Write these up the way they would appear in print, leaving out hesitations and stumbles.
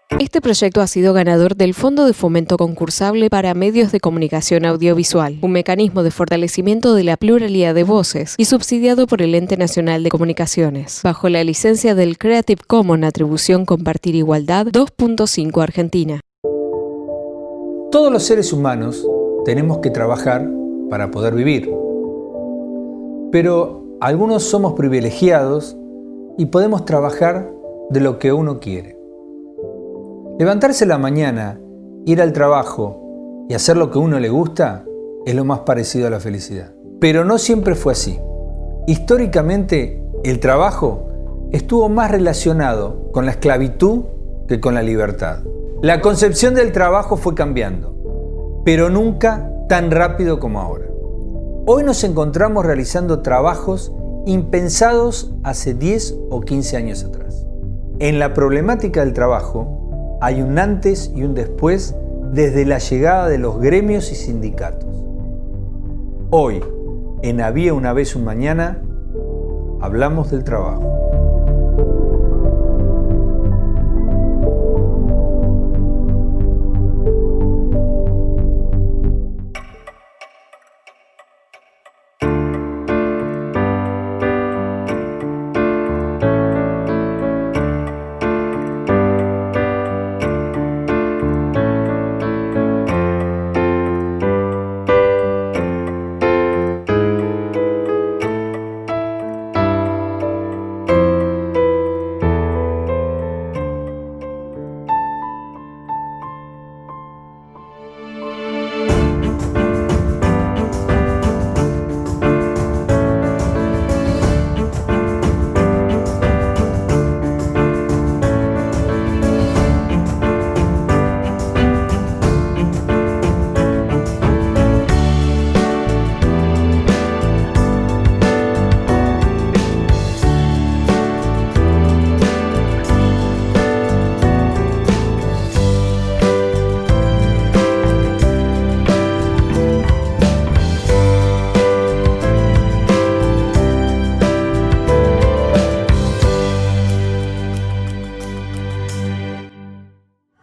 Este proyecto ha sido ganador del Fondo de Fomento Concursable para Medios de Comunicación Audiovisual, un mecanismo de fortalecimiento de la pluralidad de voces y subsidiado por el Ente Nacional de Comunicaciones, bajo la licencia del Creative Commons Atribución Compartir Igualdad 2.5 Argentina. Todos los seres humanos tenemos que trabajar para poder vivir, pero algunos somos privilegiados y podemos trabajar de lo que uno quiere. Levantarse a la mañana, ir al trabajo y hacer lo que a uno le gusta es lo más parecido a la felicidad. Pero no siempre fue así. Históricamente, el trabajo estuvo más relacionado con la esclavitud que con la libertad. La concepción del trabajo fue cambiando, pero nunca tan rápido como ahora. Hoy nos encontramos realizando trabajos impensados hace 10 o 15 años atrás. En la problemática del trabajo, hay un antes y un después desde la llegada de los gremios y sindicatos. Hoy, en Había una vez un mañana, hablamos del trabajo.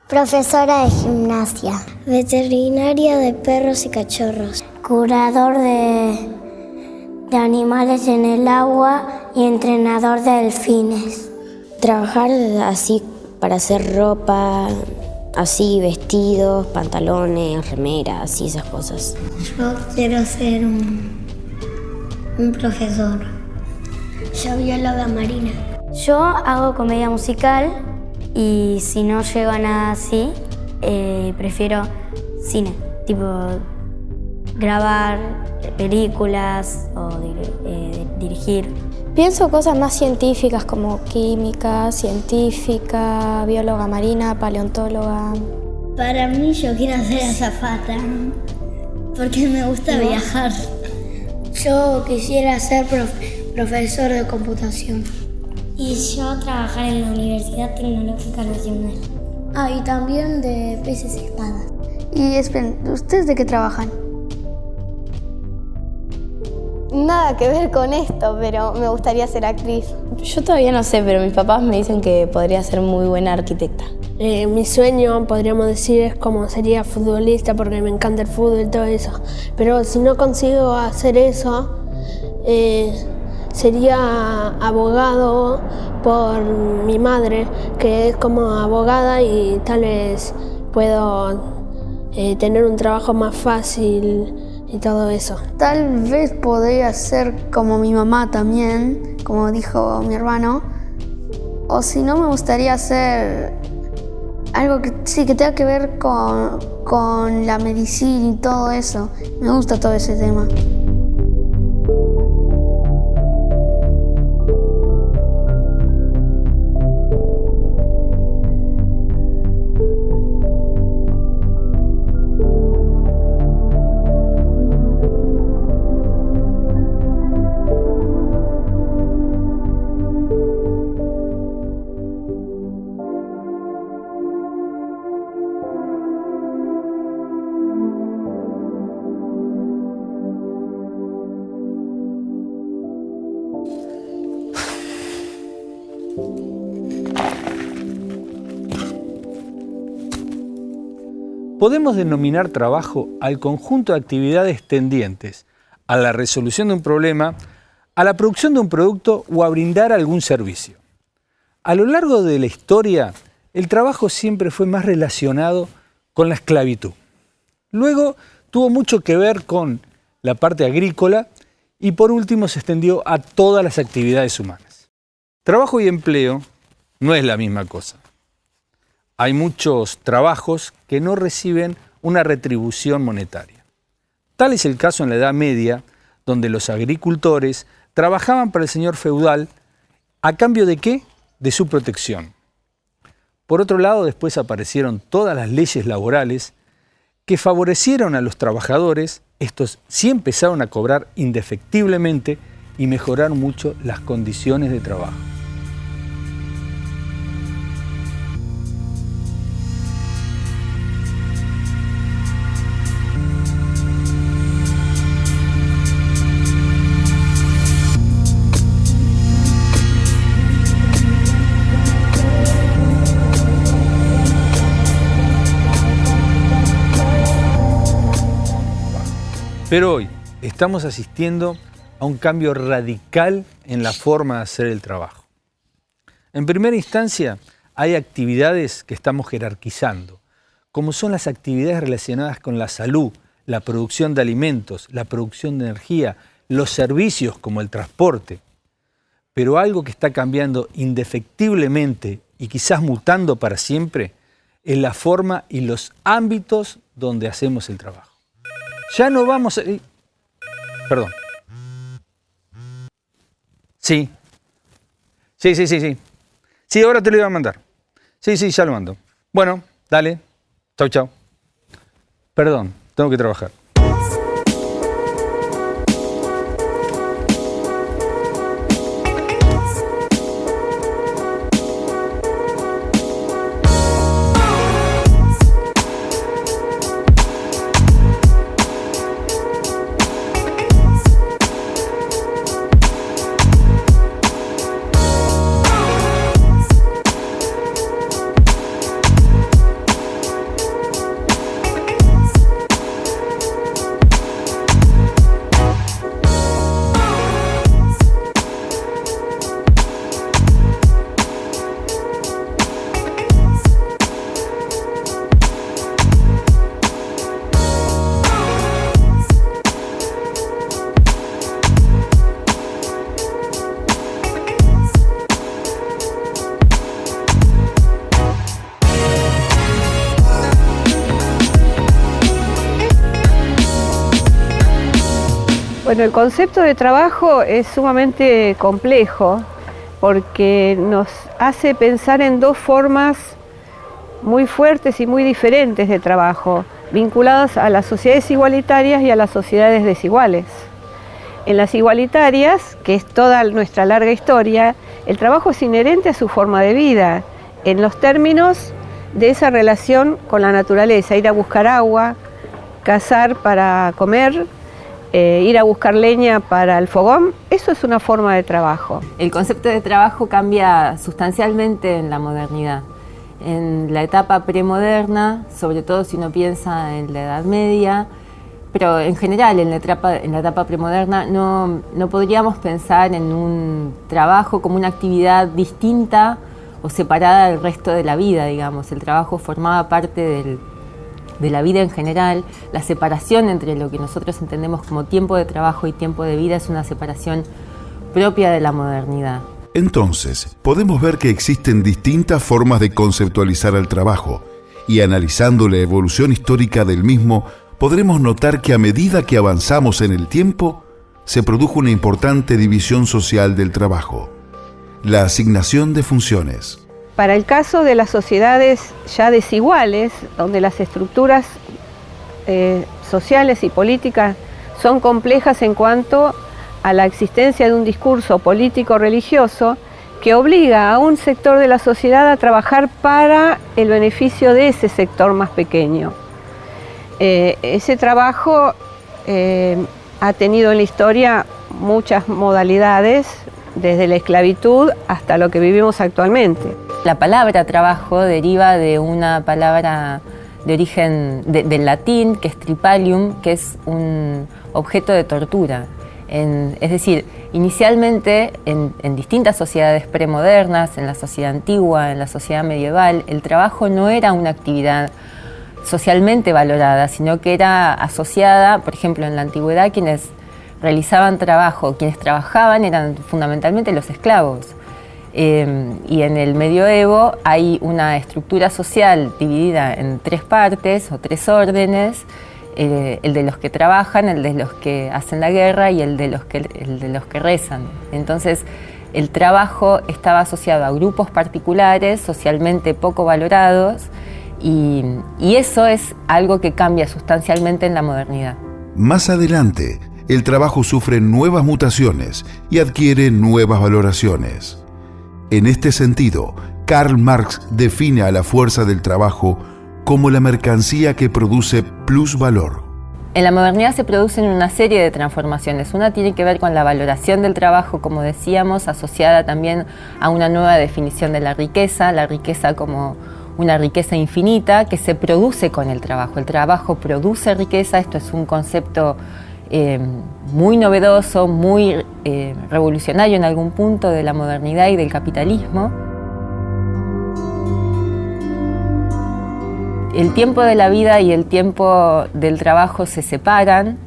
Profesora de gimnasia, veterinaria de perros y cachorros, curador de animales en el agua y entrenador de delfines. Trabajar así para hacer ropa, así vestidos, pantalones, remeras y esas cosas. Yo quiero ser un profesor. Yo bióloga marina. Yo hago comedia musical. Y si no llego a nada así, prefiero cine, tipo grabar películas o dirigir. Pienso cosas más científicas como química, científica, bióloga marina, paleontóloga. Para mí yo quiero ser azafata, porque me gusta viajar. Yo quisiera ser profesor de computación. Y yo trabajar en la Universidad Tecnológica Nacional. Y también de peces y espadas. Y esperen, ¿ustedes de qué trabajan? Nada que ver con esto, pero me gustaría ser actriz. Yo todavía no sé, pero mis papás me dicen que podría ser muy buena arquitecta. Mi sueño, podríamos decir, es como sería futbolista porque me encanta el fútbol y todo eso. Pero si no consigo hacer eso, sería abogado por mi madre, que es como abogada y tal vez puedo tener un trabajo más fácil y todo eso. Tal vez podría ser como mi mamá también, como dijo mi hermano. O si no, me gustaría hacer algo que sí que tenga que ver con la medicina y todo eso. Me gusta todo ese tema. podemos denominar trabajo al conjunto de actividades tendientes a la resolución de un problema, a la producción de un producto o a brindar algún servicio. A lo largo de la historia, el trabajo siempre fue más relacionado con la esclavitud. Luego tuvo mucho que ver con la parte agrícola y por último se extendió a todas las actividades humanas. Trabajo y empleo no es la misma cosa. Hay muchos trabajos que no reciben una retribución monetaria. Tal es el caso en la Edad Media, donde los agricultores trabajaban para el señor feudal ¿a cambio de qué? De su protección. Por otro lado, después aparecieron todas las leyes laborales que favorecieron a los trabajadores. Estos sí empezaron a cobrar indefectiblemente y mejoraron mucho las condiciones de trabajo. Pero hoy estamos asistiendo a un cambio radical en la forma de hacer el trabajo. En primera instancia, hay actividades que estamos jerarquizando, como son las actividades relacionadas con la salud, la producción de alimentos, la producción de energía, los servicios como el transporte. Pero algo que está cambiando indefectiblemente y quizás mutando para siempre es la forma y los ámbitos donde hacemos el trabajo. Ya no vamos a... Perdón. Sí. Sí. Sí, ahora te lo iba a mandar. Sí, ya lo mando. Bueno, dale. Chau. Perdón, tengo que trabajar. Bueno, el concepto de trabajo es sumamente complejo porque nos hace pensar en dos formas muy fuertes y muy diferentes de trabajo, vinculadas a las sociedades igualitarias y a las sociedades desiguales. En las igualitarias, que es toda nuestra larga historia, el trabajo es inherente a su forma de vida, en los términos de esa relación con la naturaleza, ir a buscar agua, cazar para comer, ir a buscar leña para el fogón, eso es una forma de trabajo. El concepto de trabajo cambia sustancialmente en la modernidad. En la etapa premoderna, sobre todo si uno piensa en la Edad Media, pero en general en la etapa premoderna no podríamos pensar en un trabajo como una actividad distinta o separada del resto de la vida, digamos. El trabajo formaba parte de la vida en general. La separación entre lo que nosotros entendemos como tiempo de trabajo y tiempo de vida es una separación propia de la modernidad. Entonces, podemos ver que existen distintas formas de conceptualizar el trabajo y analizando la evolución histórica del mismo, podremos notar que a medida que avanzamos en el tiempo, se produjo una importante división social del trabajo, la asignación de funciones. Para el caso de las sociedades ya desiguales, donde las estructuras sociales y políticas son complejas en cuanto a la existencia de un discurso político-religioso que obliga a un sector de la sociedad a trabajar para el beneficio de ese sector más pequeño. Ese trabajo ha tenido en la historia muchas modalidades, desde la esclavitud hasta lo que vivimos actualmente. La palabra trabajo deriva de una palabra de origen del latín, que es tripalium, que es un objeto de tortura. Es decir, inicialmente en distintas sociedades premodernas, en la sociedad antigua, en la sociedad medieval, el trabajo no era una actividad socialmente valorada, sino que era asociada, por ejemplo, en la antigüedad quienes realizaban trabajo, quienes trabajaban eran fundamentalmente los esclavos. Y en el medioevo hay una estructura social dividida en 3 partes o 3 órdenes, el de los que trabajan, el de los que hacen la guerra y el de los que rezan. Entonces, el trabajo estaba asociado a grupos particulares, socialmente poco valorados, y eso es algo que cambia sustancialmente en la modernidad. Más adelante, el trabajo sufre nuevas mutaciones y adquiere nuevas valoraciones. En este sentido, Karl Marx define a la fuerza del trabajo como la mercancía que produce plusvalor. En la modernidad se producen una serie de transformaciones. Una tiene que ver con la valoración del trabajo, como decíamos, asociada también a una nueva definición de la riqueza como una riqueza infinita que se produce con el trabajo. El trabajo produce riqueza, esto es un concepto muy novedoso, muy revolucionario en algún punto de la modernidad y del capitalismo. El tiempo de la vida y el tiempo del trabajo se separan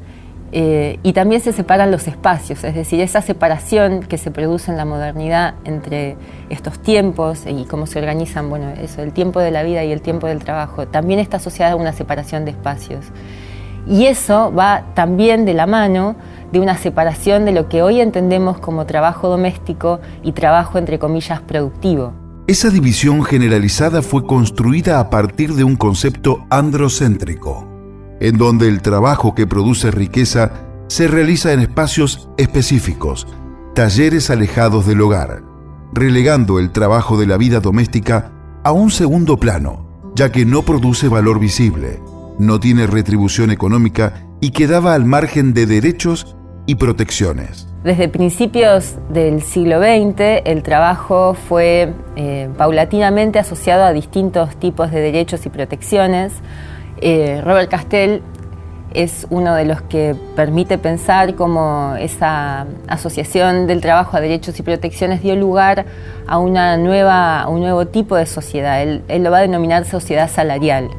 y también se separan los espacios, es decir, esa separación que se produce en la modernidad entre estos tiempos y cómo se organizan, bueno, eso, el tiempo de la vida y el tiempo del trabajo, también está asociada a una separación de espacios. Y eso va también de la mano de una separación de lo que hoy entendemos como trabajo doméstico y trabajo, entre comillas, productivo. Esa división generalizada fue construida a partir de un concepto androcéntrico, en donde el trabajo que produce riqueza se realiza en espacios específicos, talleres alejados del hogar, relegando el trabajo de la vida doméstica a un segundo plano, ya que no produce valor visible, no tiene retribución económica y quedaba al margen de derechos y protecciones. Desde principios del siglo XX, el trabajo fue paulatinamente asociado a distintos tipos de derechos y protecciones. Robert Castell es uno de los que permite pensar cómo esa asociación del trabajo a derechos y protecciones dio lugar a un nuevo tipo de sociedad. Él lo va a denominar sociedad salarial.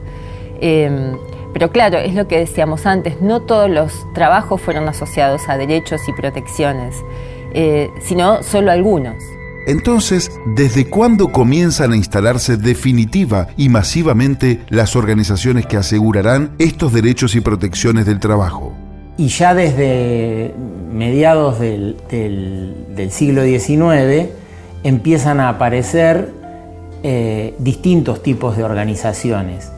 Pero claro, es lo que decíamos antes, no todos los trabajos fueron asociados a derechos y protecciones, sino solo algunos. Entonces, ¿desde cuándo comienzan a instalarse definitiva y masivamente las organizaciones que asegurarán estos derechos y protecciones del trabajo? Y ya desde mediados del siglo XIX empiezan a aparecer distintos tipos de organizaciones.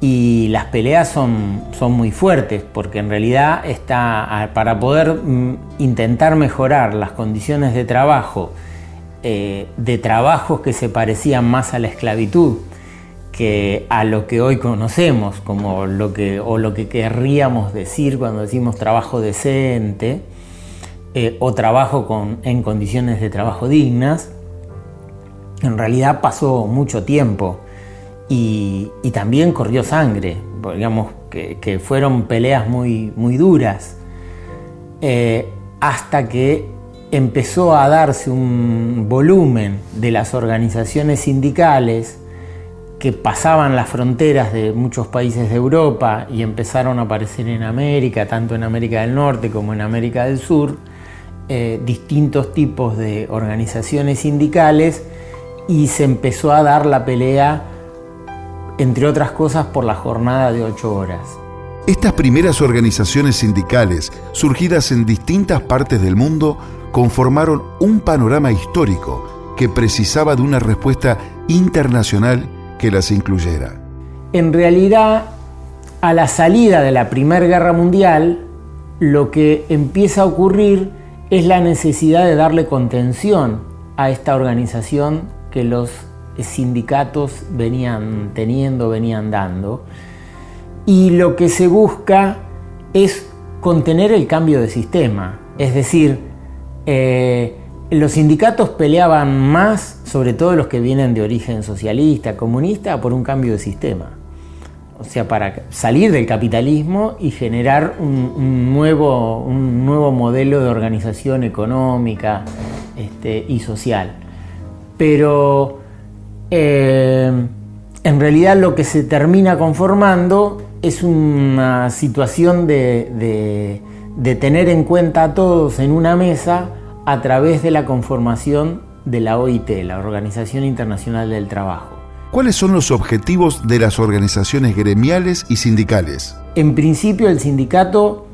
Y las peleas son muy fuertes, porque en realidad para poder intentar mejorar las condiciones de trabajo, de trabajos que se parecían más a la esclavitud que a lo que hoy conocemos, como lo que querríamos decir cuando decimos trabajo decente o trabajo en condiciones de trabajo dignas, en realidad pasó mucho tiempo. Y también corrió sangre, digamos que fueron peleas muy duras, hasta que empezó a darse un volumen de las organizaciones sindicales que pasaban las fronteras de muchos países de Europa y empezaron a aparecer en América, tanto en América del Norte como en América del Sur, distintos tipos de organizaciones sindicales, y se empezó a dar la pelea, entre otras cosas, por la jornada de 8 horas. Estas primeras organizaciones sindicales, surgidas en distintas partes del mundo, conformaron un panorama histórico que precisaba de una respuesta internacional que las incluyera. En realidad, a la salida de la Primera Guerra Mundial, lo que empieza a ocurrir es la necesidad de darle contención a esta organización que los sindicatos venían dando, y lo que se busca es contener el cambio de sistema. Es decir, los sindicatos peleaban más, sobre todo los que vienen de origen socialista, comunista, por un cambio de sistema. o sea, para salir del capitalismo y generar un nuevo modelo de organización económica y social. Pero en realidad lo que se termina conformando es una situación de tener en cuenta a todos en una mesa a través de la conformación de la OIT, la Organización Internacional del Trabajo. ¿Cuáles son los objetivos de las organizaciones gremiales y sindicales? En principio, el sindicato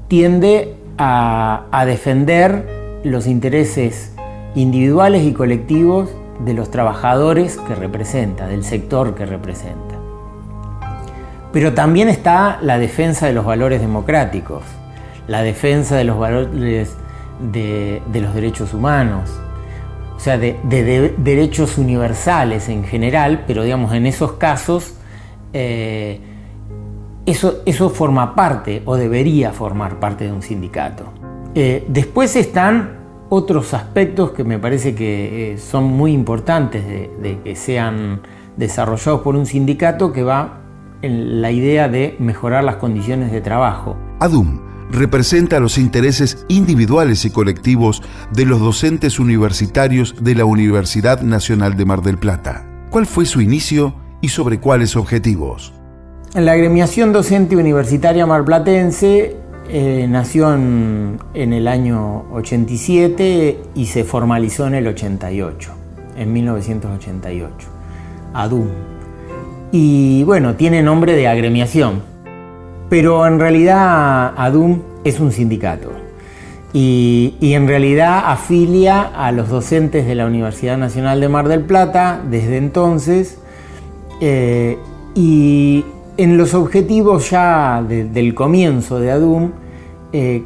tiende a defender los intereses individuales y colectivos de los trabajadores que representa, del sector que representa. Pero también está la defensa de los valores democráticos, la defensa de los valores de los derechos humanos, o sea, de derechos universales en general, pero digamos, en esos casos eso forma parte o debería formar parte de un sindicato. Después están otros aspectos que me parece que son muy importantes de que sean desarrollados por un sindicato, que va en la idea de mejorar las condiciones de trabajo. ADUM representa los intereses individuales y colectivos de los docentes universitarios de la Universidad Nacional de Mar del Plata. ¿Cuál fue su inicio y sobre cuáles objetivos? La agremiación docente universitaria marplatense nació en el año 87 y se formalizó en el 88, en 1988, ADUM. Y bueno, tiene nombre de agremiación, pero en realidad ADUM es un sindicato y en realidad afilia a los docentes de la Universidad Nacional de Mar del Plata desde entonces, y en los objetivos ya del comienzo de ADUM,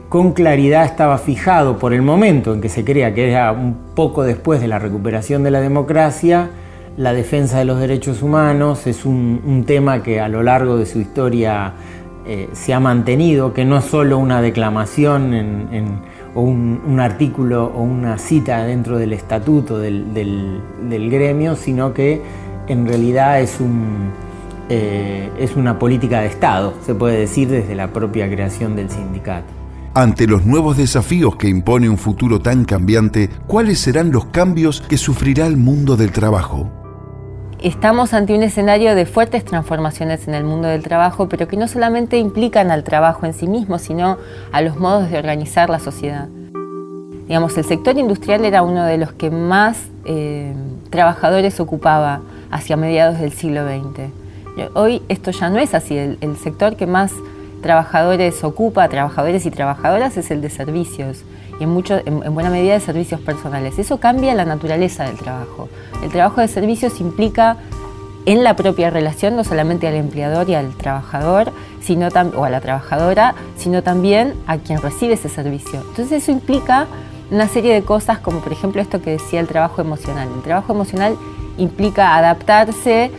con claridad estaba fijado por el momento en que se crea, que era un poco después de la recuperación de la democracia. La defensa de los derechos humanos es un tema que a lo largo de su historia se ha mantenido, que no es solo una declamación o un artículo o una cita dentro del estatuto del gremio, sino que en realidad es una política de Estado, se puede decir, desde la propia creación del sindicato. Ante los nuevos desafíos que impone un futuro tan cambiante, ¿cuáles serán los cambios que sufrirá el mundo del trabajo? Estamos ante un escenario de fuertes transformaciones en el mundo del trabajo, pero que no solamente implican al trabajo en sí mismo, sino a los modos de organizar la sociedad. Digamos, el sector industrial era uno de los que más trabajadores ocupaba hacia mediados del siglo XX. Hoy esto ya no es así. El sector que más trabajadores ocupa, trabajadores y trabajadoras, es el de servicios, y en buena medida de servicios personales. Eso cambia la naturaleza del trabajo. El trabajo de servicios implica en la propia relación no solamente al empleador y al trabajador, o a la trabajadora, sino también a quien recibe ese servicio. Entonces eso implica una serie de cosas, como por ejemplo esto que decía el trabajo emocional. El trabajo emocional implica adaptarse,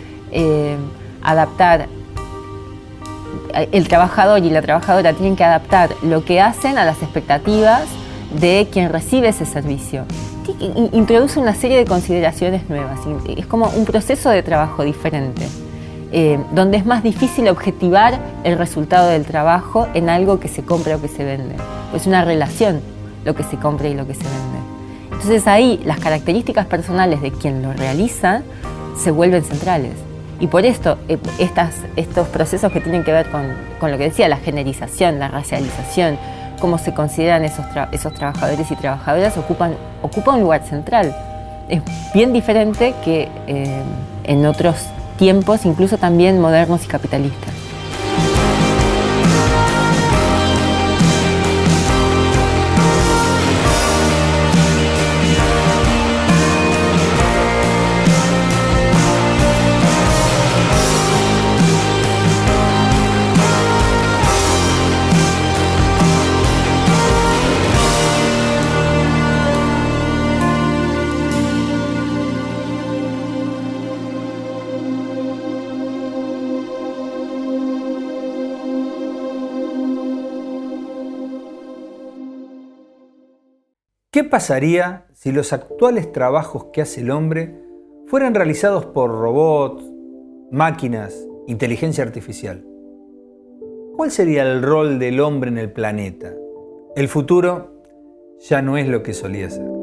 el trabajador y la trabajadora tienen que adaptar lo que hacen a las expectativas de quien recibe ese servicio. Introduce una serie de consideraciones nuevas. Es como un proceso de trabajo diferente, donde es más difícil objetivar el resultado del trabajo en algo que se compra o que se vende. Es una relación lo que se compra y lo que se vende. Entonces ahí las características personales de quien lo realiza se vuelven centrales. Y por esto, estos procesos que tienen que ver con lo que decía, la generización, la racialización, cómo se consideran esos trabajadores y trabajadoras, ocupa un lugar central. Es bien diferente que en otros tiempos, incluso también modernos y capitalistas. ¿Qué pasaría si los actuales trabajos que hace el hombre fueran realizados por robots, máquinas, inteligencia artificial. ¿Cuál sería el rol del hombre en el planeta? El futuro ya no es lo que solía ser.